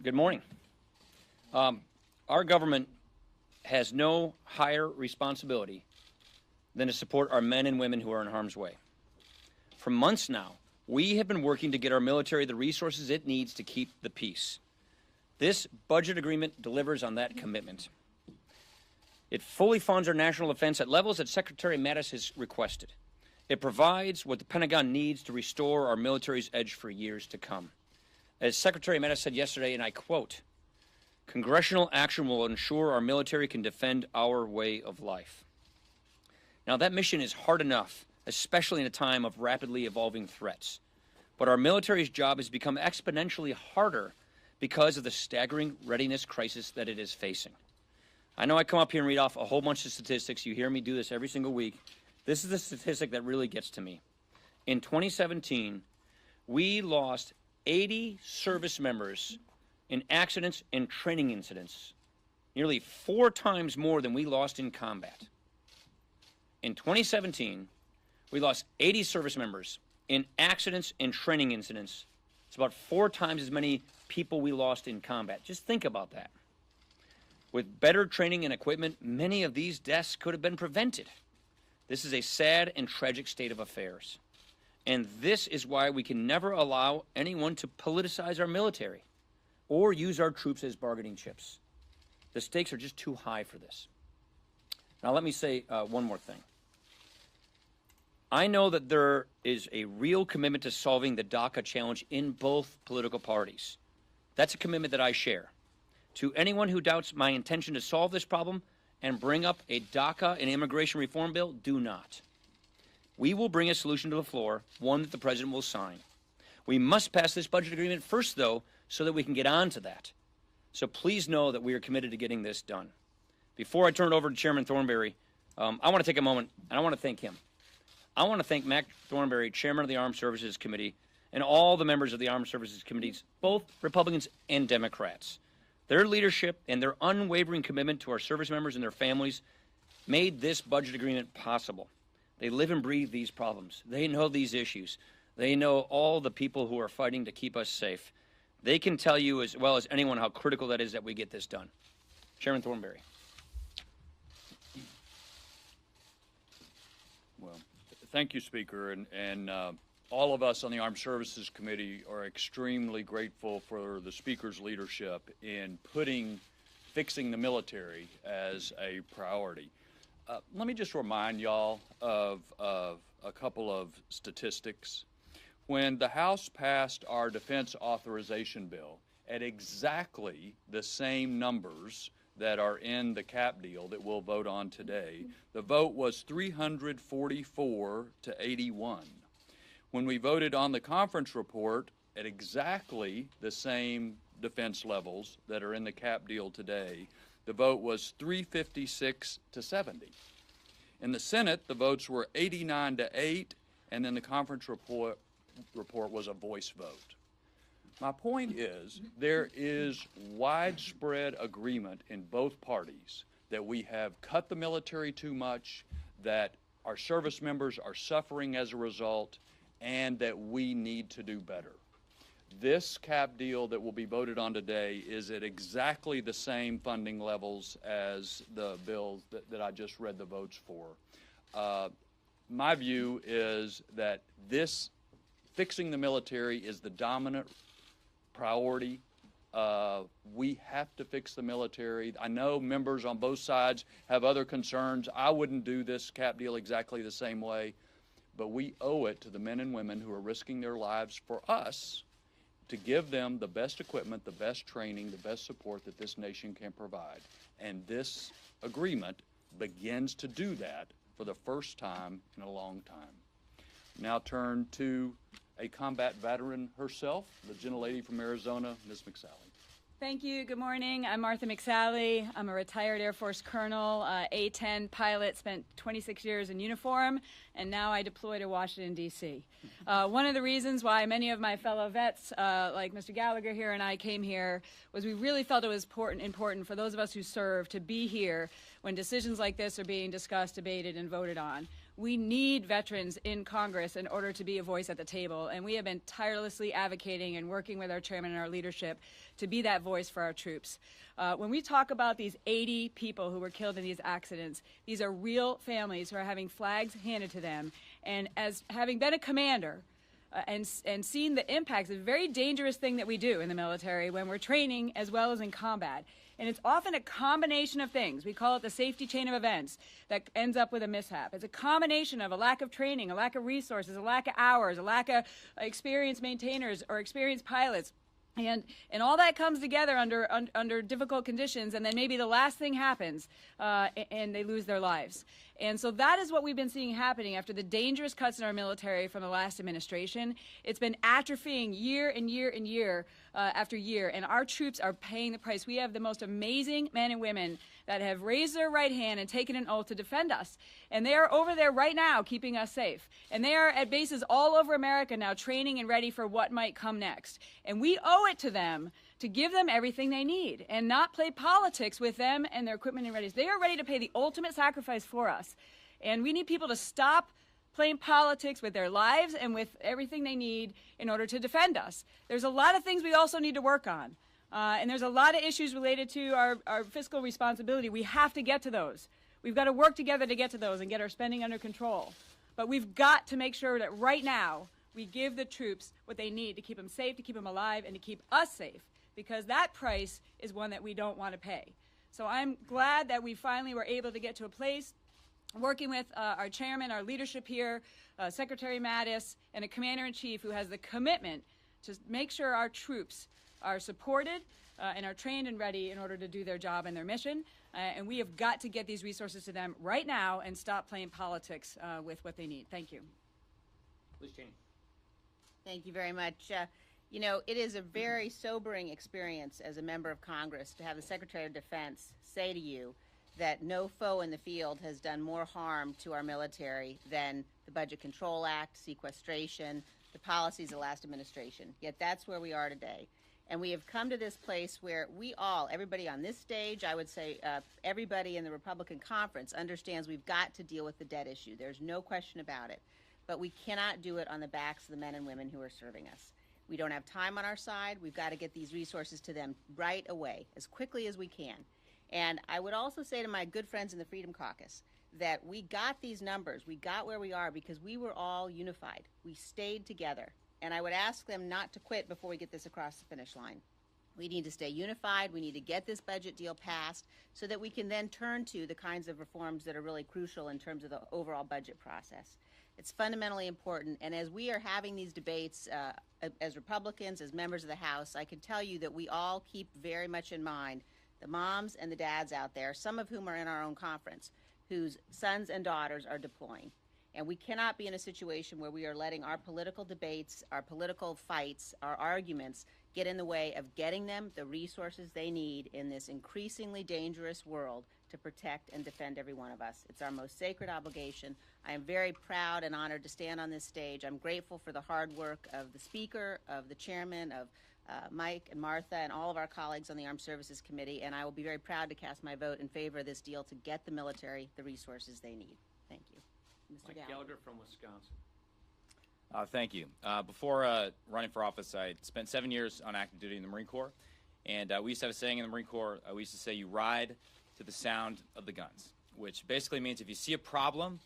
Good morning. Our government has no higher responsibility than to support our men and women who are in harm's way. For months now, we have been working to get our military the resources it needs to keep the peace. This budget agreement delivers on that commitment. It fully funds our national defense at levels that Secretary Mattis has requested. It provides what the Pentagon needs to restore our military's edge for years to come. As Secretary Mattis said yesterday, and I quote, "Congressional action will ensure our military can defend our way of life." Now, that mission is hard enough, especially in a time of rapidly evolving threats. But our military's job has become exponentially harder because of the staggering readiness crisis that it is facing. I know I come up here and read off a whole bunch of statistics. You hear me do this every single week. This is the statistic that really gets to me. In 2017, we lost 80 service members in accidents and training incidents, nearly 4 times more than we lost in combat. In 2017, we lost 80 service members in accidents and training incidents. It's about 4 times as many people we lost in combat. Just think about that. With better training and equipment, many of these deaths could have been prevented. This is a sad and tragic state of affairs. And this is why we can never allow anyone to politicize our military or use our troops as bargaining chips. The stakes are just too high for this. Now, let me say one more thing. I know that there is a real commitment to solving the DACA challenge in both political parties. That's a commitment that I share. To anyone who doubts my intention to solve this problem and bring up a DACA and immigration reform bill, do not. We will bring a solution to the floor, one that the president will sign. We must pass this budget agreement first, though, so that we can get on to that. So please know that we are committed to getting this done. Before I turn it over to Chairman Thornberry, I want to take a moment, and I want to thank him. I want to thank Mac Thornberry, Chairman of the Armed Services Committee, and all the members of the Armed Services Committees, both Republicans and Democrats. Their leadership and their unwavering commitment to our service members and their families made this budget agreement possible. They live and breathe these problems. They know these issues. They know all the people who are fighting to keep us safe. They can tell you as well as anyone how critical that is that we get this done. Chairman Thornberry. Well, thank you, Speaker, and all of us on the Armed Services Committee are extremely grateful for the Speaker's leadership in fixing the military as a priority. Let me just remind y'all of a couple of statistics. When the House passed our defense authorization bill at exactly the same numbers that are in the cap deal that we'll vote on today, the vote was 344 to 81. When we voted on the conference report at exactly the same defense levels that are in the cap deal today, the vote was 356 to 70. In the Senate, the votes were 89 to 8, and then the conference report was a voice vote. My point is, there is widespread agreement in both parties that we have cut the military too much, that our service members are suffering as a result, and that we need to do better. This cap deal that will be voted on today is at exactly the same funding levels as the bill that I just read the votes for. My view is that fixing the military is the dominant priority. We have to fix the military. I know members on both sides have other concerns. I wouldn't do this cap deal exactly the same way, but we owe it to the men and women who are risking their lives for us to give them the best equipment, the best training, the best support that this nation can provide. And this agreement begins to do that for the first time in a long time. Now turn to a combat veteran herself, the gentlelady from Arizona, Ms. McSally. Thank you. Good morning. I'm Martha McSally. I'm a retired Air Force colonel, A-10 pilot, spent 26 years in uniform, and now I deploy to Washington, D.C. One of the reasons why many of my fellow vets, like Mr. Gallagher here and I, came here was we really felt it was important for those of us who serve to be here when decisions like this are being discussed, debated, and voted on. we need veterans in Congress in order to be a voice at the table, and we have been tirelessly advocating and working with our chairman and our leadership to be that voice for our troops. When we talk about these 80 people who were killed in these accidents, these are real families who are having flags handed to them, and as having been a commander, and seeing the impacts, a very dangerous thing that we do in the military when we're training as well as in combat. And it's often a combination of things. We call it the safety chain of events that ends up with a mishap. It's a combination of a lack of training, a lack of resources, a lack of hours, a lack of experienced maintainers or experienced pilots. And all that comes together under difficult conditions, and then maybe the last thing happens, and they lose their lives. And so that is what we've been seeing happening after the dangerous cuts in our military from the last administration. It's been atrophying year and year and year after year, and our troops are paying the price. We have the most amazing men and women that have raised their right hand and taken an oath to defend us. And they are over there right now keeping us safe. And they are at bases all over America now training and ready for what might come next. And we owe it to them to give them everything they need and not play politics with them and their equipment and readiness. They are ready to pay the ultimate sacrifice for us. And we need people to stop playing politics with their lives and with everything they need in order to defend us. There's a lot of things we also need to work on. And there's a lot of issues related to our fiscal responsibility. We have to get to those. We've got to work together to get to those and get our spending under control. But we've got to make sure that right now we give the troops what they need to keep them safe, to keep them alive, and to keep us safe, because that price is one that we don't want to pay. So I'm glad that we finally were able to get to a place working with our chairman, our leadership here, Secretary Mattis, and a commander-in-chief who has the commitment to make sure our troops are supported and are trained and ready in order to do their job and their mission. And we have got to get these resources to them right now and stop playing politics with what they need. Thank you. Liz Cheney. Thank you very much. You know, it is a very sobering experience as a member of Congress to have the Secretary of Defense say to you that no foe in the field has done more harm to our military than the Budget Control Act, sequestration, the policies of the last administration. Yet that's where we are today. And we have come to this place where we all, everybody on this stage, I would say everybody in the Republican conference understands we've got to deal with the debt issue. There's no question about it. But we cannot do it on the backs of the men and women who are serving us. We don't have time on our side. We've got to get these resources to them right away, as quickly as we can. And I would also say to my good friends in the Freedom Caucus that we got these numbers, we got where we are because we were all unified. We stayed together. And I would ask them not to quit before we get this across the finish line. We need to stay unified. We need to get this budget deal passed so that we can then turn to the kinds of reforms that are really crucial in terms of the overall budget process. It's fundamentally important. And as we are having these debates as Republicans, as members of the House, I can tell you that we all keep very much in mind the moms and the dads out there, some of whom are in our own conference, whose sons and daughters are deploying. And we cannot be in a situation where we are letting our political debates, our political fights, our arguments get in the way of getting them the resources they need in this increasingly dangerous world to protect and defend every one of us. It's our most sacred obligation. I am very proud and honored to stand on this stage. I'm grateful for the hard work of the Speaker, of the Chairman, of Mike and Martha, and all of our colleagues on the Armed Services Committee, and I will be very proud to cast my vote in favor of this deal to get the military the resources they need. Thank you. Mr. Mike Gallagher from Wisconsin. Thank you. Before running for office, I spent 7 years on active duty in the Marine Corps, and we used to have a saying in the Marine Corps. We used to say, you ride to the sound of the guns, which basically means if you see a problem,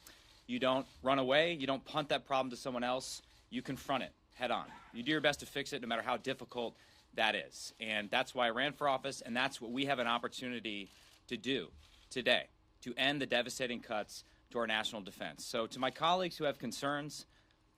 you don't run away, you don't punt that problem to someone else, you confront it head on. You do your best to fix it no matter how difficult that is. And that's why I ran for office, and that's what we have an opportunity to do today, to end the devastating cuts to our national defense. So to my colleagues who have concerns,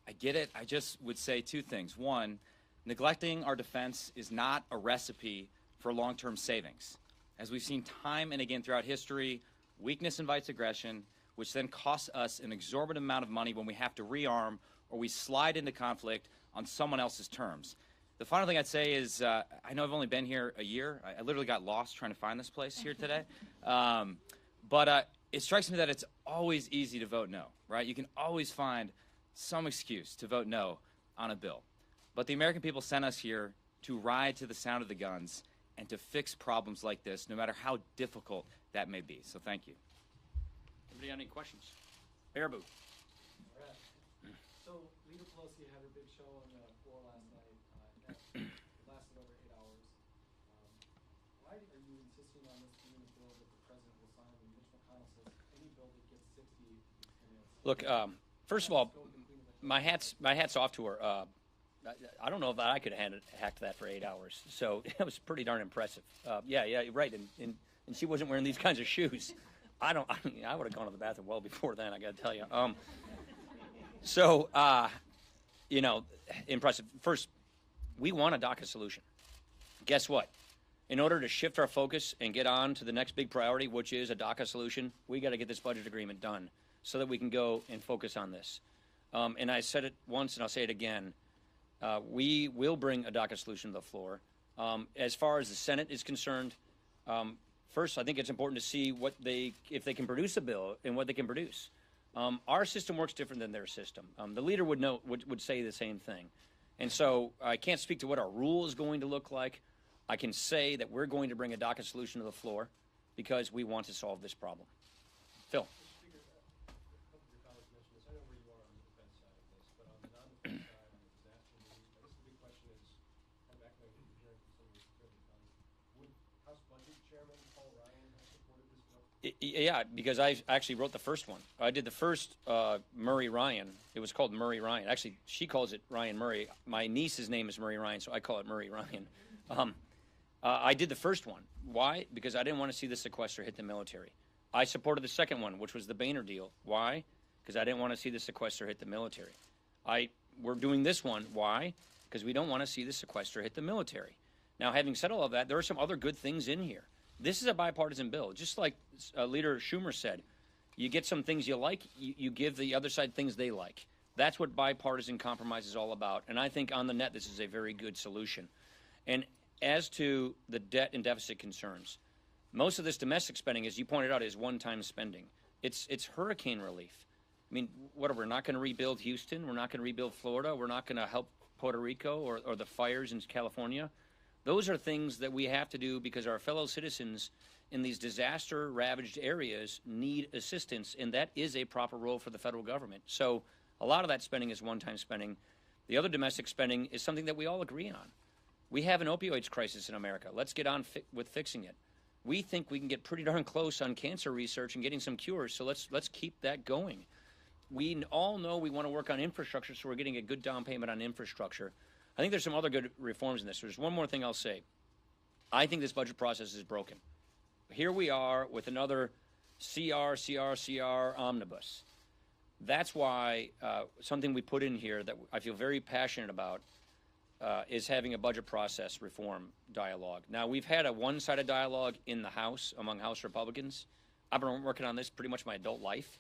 I get it. I just would say two things. One, neglecting our defense is not a recipe for long-term savings. As we've seen time and again throughout history, weakness invites aggression, which then costs us an exorbitant amount of money when we have to rearm or we slide into conflict on someone else's terms. The final thing I'd say is, I know I've only been here a year. I literally got lost trying to find this place here today. But it strikes me that it's always easy to vote no, right? You can always find some excuse to vote no on a bill. But the American people sent us here to ride to the sound of the guns and to fix problems like this, no matter how difficult that may be. So thank you. Anybody have any questions? Baraboo. Brett. So Leader Pelosi had her big show on the floor last night. It lasted over 8 hours. Why are you insisting on this being a bill that the president will sign when Mitch McConnell says any bill that gets 60 is going to... Look, first of all, my hat's off to her. I don't know if I could have hacked that for 8 hours. So it was pretty darn impressive. Yeah, you're right. And she wasn't wearing these kinds of shoes. I would have gone to the bathroom well before then, I got to tell you. Impressive. First, we want a DACA solution. Guess what? In order to shift our focus and get on to the next big priority, which is a DACA solution, we got to get this budget agreement done so that we can go and focus on this. And I said it once and I'll say it again. We will bring a DACA solution to the floor. As far as the Senate is concerned, first, I think it's important to see if they can produce a bill and what they can produce. Our system works different than their system. The leader would say the same thing. And so I can't speak to what our rule is going to look like. I can say that we're going to bring a DACA solution to the floor because we want to solve this problem. Phil. Yeah, because I actually wrote the first one. I did the first Murray Ryan. It was called Murray Ryan. Actually, she calls it Ryan Murray. My niece's name is Murray Ryan, so I call it Murray Ryan. I did the first one. Why? Because I didn't want to see the sequester hit the military. I supported the second one, which was the Boehner deal. Why? Because I didn't want to see the sequester hit the military. We're doing this one. Why? Because we don't want to see the sequester hit the military. Now, having said all of that, there are some other good things in here. This is a bipartisan bill. Just like Leader Schumer said, you get some things you like, you give the other side things they like. That's what bipartisan compromise is all about. And I think on the net, this is a very good solution. And as to the debt and deficit concerns, most of this domestic spending, as you pointed out, is one-time spending. It's hurricane relief. I mean, we're not going to rebuild Houston. We're not going to rebuild Florida. We're not going to help Puerto Rico or the fires in California. Those are things that we have to do because our fellow citizens in these disaster-ravaged areas need assistance, and that is a proper role for the federal government. So a lot of that spending is one-time spending. The other domestic spending is something that we all agree on. We have an opioids crisis in America. Let's get on with fixing it. We think we can get pretty darn close on cancer research and getting some cures, so let's keep that going. We all know we want to work on infrastructure, so we're getting a good down payment on infrastructure. I think there's some other good reforms in this. There's one more thing I'll say. I think this budget process is broken. Here we are with another CR omnibus. That's why something we put in here that I feel very passionate about is having a budget process reform dialogue. Now, we've had a one-sided dialogue in the House among House Republicans. I've been working on this pretty much my adult life.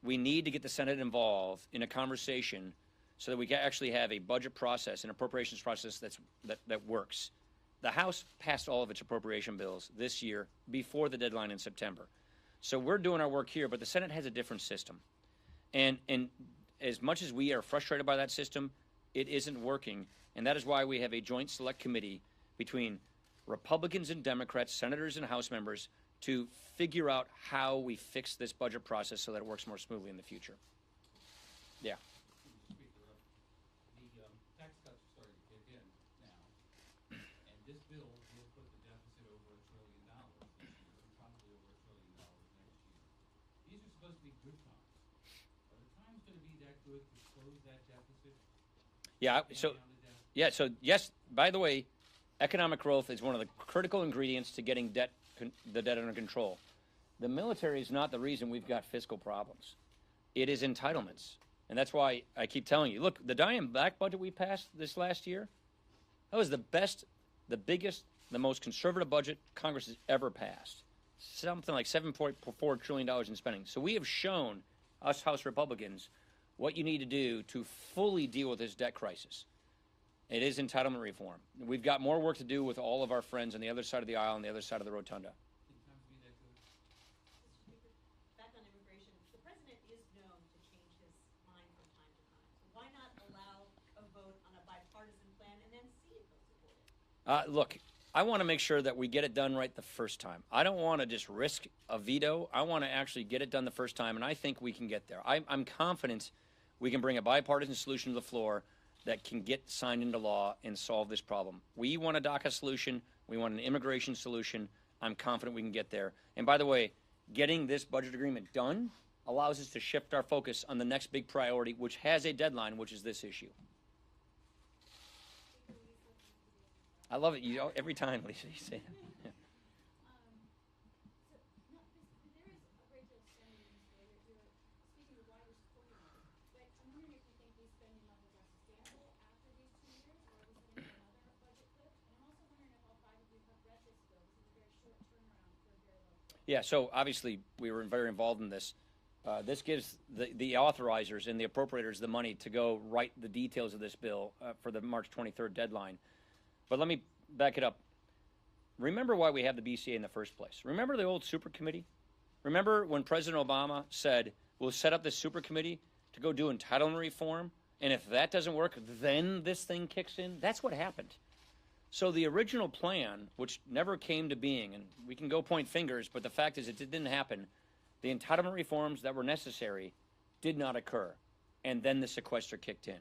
We need to get the Senate involved in a conversation so that we can actually have a budget process, an appropriations process that works. The House passed all of its appropriation bills this year before the deadline in September. So we're doing our work here, but the Senate has a different system. And as much as we are frustrated by that system, it isn't working. And that is why we have a joint select committee between Republicans and Democrats, senators and House members, to figure out how we fix this budget process so that it works more smoothly in the future. Yeah. The tax cuts are starting to kick in now, and this bill will put the deficit over $1 trillion this year, and probably over $1 trillion next year. These are supposed to be good times. Are the times going to be that good to close that deficit? So yes, by the way, economic growth is one of the critical ingredients to getting the debt under control. The military is not the reason we've got fiscal problems. It is entitlements. And that's why I keep telling you, look, the Diane Black budget we passed this last year, that was the best, the biggest, the most conservative budget Congress has ever passed. Something like $7.4 trillion in spending. So we have shown, us House Republicans, what you need to do to fully deal with this debt crisis. It is entitlement reform. We've got more work to do with all of our friends on the other side of the aisle and the other side of the rotunda. Back on immigration, the president is known to change his mind from time to time. So why not allow a vote on a bipartisan plan and then see if they'll support it? Look, I want to make sure that we get it done right the first time. I don't want to just risk a veto. I want to actually get it done the first time, and I think we can get there. I'm confident we can bring a bipartisan solution to the floor that can get signed into law and solve this problem. We want a DACA solution. We want an immigration solution. I'm confident we can get there. And by the way, getting this budget agreement done allows us to shift our focus on the next big priority, which has a deadline, which is this issue. I love it. You every time, Lisa, you say that. Yeah. Yeah, so obviously we were very involved in this. This gives the authorizers and the appropriators the money to go write the details of this bill for the March 23rd deadline. But let me back it up. Remember why we have the BCA in the first place. Remember the old super committee? Remember when President Obama said, we'll set up this super committee to go do entitlement reform, and if that doesn't work, then this thing kicks in? That's what happened. So the original plan, which never came to being, and we can go point fingers, but the fact is it didn't happen, the entitlement reforms that were necessary did not occur, and then the sequester kicked in.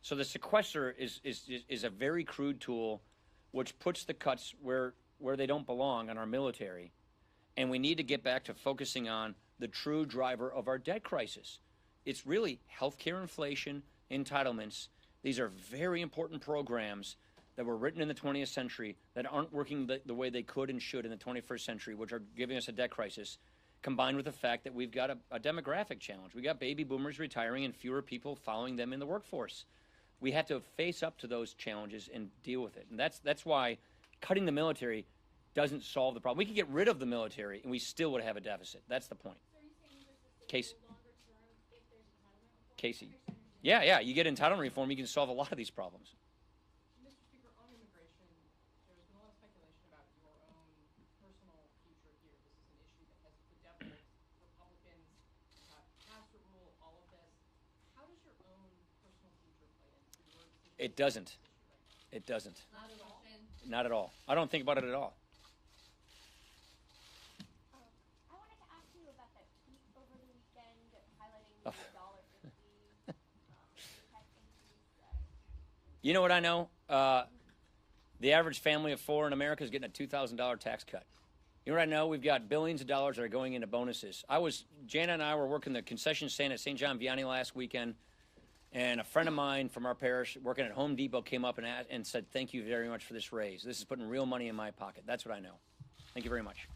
So the sequester is a very crude tool which puts the cuts where they don't belong on our military, and we need to get back to focusing on the true driver of our debt crisis. It's really healthcare inflation, entitlements. These are very important programs that were written in the 20th century that aren't working the way they could and should in the 21st century, which are giving us a debt crisis, combined with the fact that we've got a demographic challenge. We got baby boomers retiring and fewer people following them in the workforce. We have to face up to those challenges and deal with it. And that's why cutting the military doesn't solve the problem. We could get rid of the military and we still would have a deficit. That's the point. So are you saying this is Casey. longer term if there's entitlement reform? Casey. Yeah, you get entitlement reform, you can solve a lot of these problems. Mr. Speaker, on immigration, there's been a lot of speculation about your own personal future here. This is an issue that has bedeviled Republicans, pastor rule, all of this. How does your own personal future play into your decision? It doesn't. It doesn't. Not at all. Not at all. I don't think about it at all. I wanted to ask you about that tweet over the weekend highlighting Oh. the $1.50 tax increase. You know what I know? The average family of four in America is getting a $2,000 tax cut. You know what I know? We've got billions of dollars that are going into bonuses. Jana and I were working the concession stand at St. John Vianney last weekend, and a friend of mine from our parish working at Home Depot came up and said, thank you very much for this raise. This is putting real money in my pocket. That's what I know. Thank you very much.